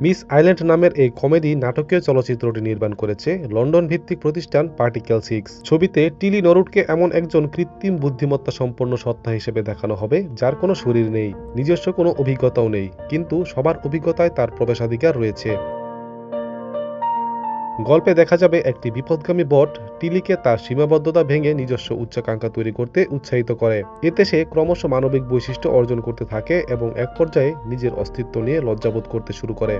Miss island নামের এই comedy নাটকীয় চলচ্চিত্রটি নির্মাণ করেছে লন্ডন ভিত্তিক প্রতিষ্ঠান পার্টিকেল 6। ছবিতে টিলি নরউডকে এমন একজন কৃত্রিম বুদ্ধিমত্তা সম্পন্ন সত্তা হিসেবে দেখানো হবে যার কোনো শরীর নেই, নিজস্ব কোনো অভিজ্ঞতাও নেই, কিন্তু সবার অভিজ্ঞতায় তার প্রবেশাধিকার রয়েছে। গল্পে দেখা যাবে একটি বিপথগামী বট টিলিকে তার সীমাবদ্ধতা ভেঙে নিজস্ব উচ্চাকাঙ্ক্ষা তৈরি করতে উৎসাহিত করে। এতে সে ক্রমশ মানবিক বৈশিষ্ট্য অর্জন করতে থাকে এবং এক পর্যায়ে নিজের অস্তিত্ব নিয়ে লজ্জাবোধ করতে শুরু করে।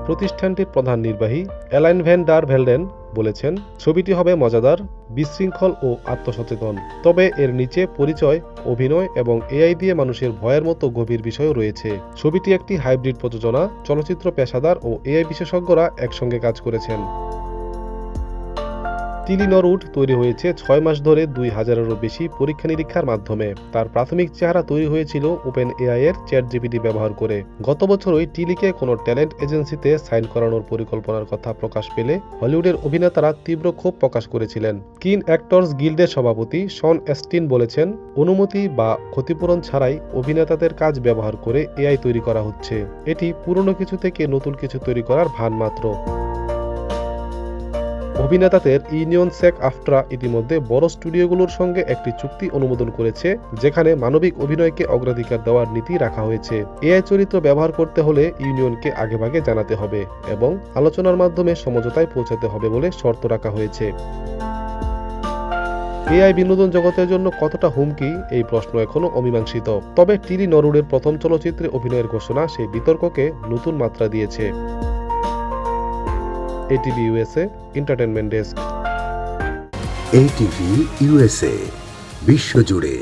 প্রতিষ্ঠানটির প্রধান নির্বাহী অ্যালাইন ভ্যান ডার ভেলডেন বলেছেন, ছবিটি হবে মজাদার, বিশৃঙ্খল ও আত্মসচেতন, তবে এর নিচে পরিচয়, অভিনয় এবং এআই দিয়ে মানুষের ভয়ের মতো গভীর বিষয়ও রয়েছে। ছবিটি একটি হাইব্রিড প্রযোজনা, চলচ্চিত্র পেশাদার ও এআই বিশেষজ্ঞরা একসঙ্গে কাজ করেছেন। টিলি নরউড তৈরি হয়েছে 6 মাস ধরে 2000-এরও বেশি পরীক্ষা নিরীক্ষার মাধ্যমে। তার প্রাথমিক চেহারা তৈরি হয়েছিল ওপেন এআই এর চ্যাটজিপিটি ব্যবহার করে। গত বছরই টিলিকে কোনো ট্যালেন্ট এজেন্সিতে সাইন করানোর পরিকল্পনার কথা প্রকাশ পেলে হলিউডের অভিনেতারা তীব্র ক্ষোভ প্রকাশ করেছিলেন। স্ক্রিন অ্যাক্টরস গিল্ডের সভাপতি শন অ্যাস্টিন বলেছেন, অনুমতি বা ক্ষতিপূরণ ছাড়াই অভিনেতাদের কাজ ব্যবহার করে এআই তৈরি করা হচ্ছে। এটি পুরনো কিছু থেকে নতুন কিছু তৈরি করার ভান মাত্র। অভিনেতাদের ইউনিয়ন স্যাগ আফট্রা ইতিমধ্যে বড় স্টুডিওগুলোর সঙ্গে একটি চুক্তি অনুমোদন করেছে, যেখানে মানবিক অভিনয়কে অগ্রাধিকার দেওয়ার নীতি রাখা হয়েছে। এআই চরিত্র ব্যবহার করতে হলে ইউনিয়নকে আগেভাগে জানাতে হবে এবং আলোচনার মাধ্যমে সমঝোতায় পৌঁছাতে হবে বলে শর্ত রাখা হয়েছে। এআই বিনোদন জগতের জন্য কতটা হুমকি, এই প্রশ্ন এখনো অমীমাংসিত। তবে টিলি নরউডের প্রথম চলচ্চিত্রে অভিনয়ের ঘোষণা সেই বিতর্ককে নতুন মাত্রা দিয়েছে। ATV USA entertainment desk. ATV USA, বিশ্বজুড়ে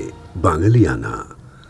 বাঙালিয়ানা।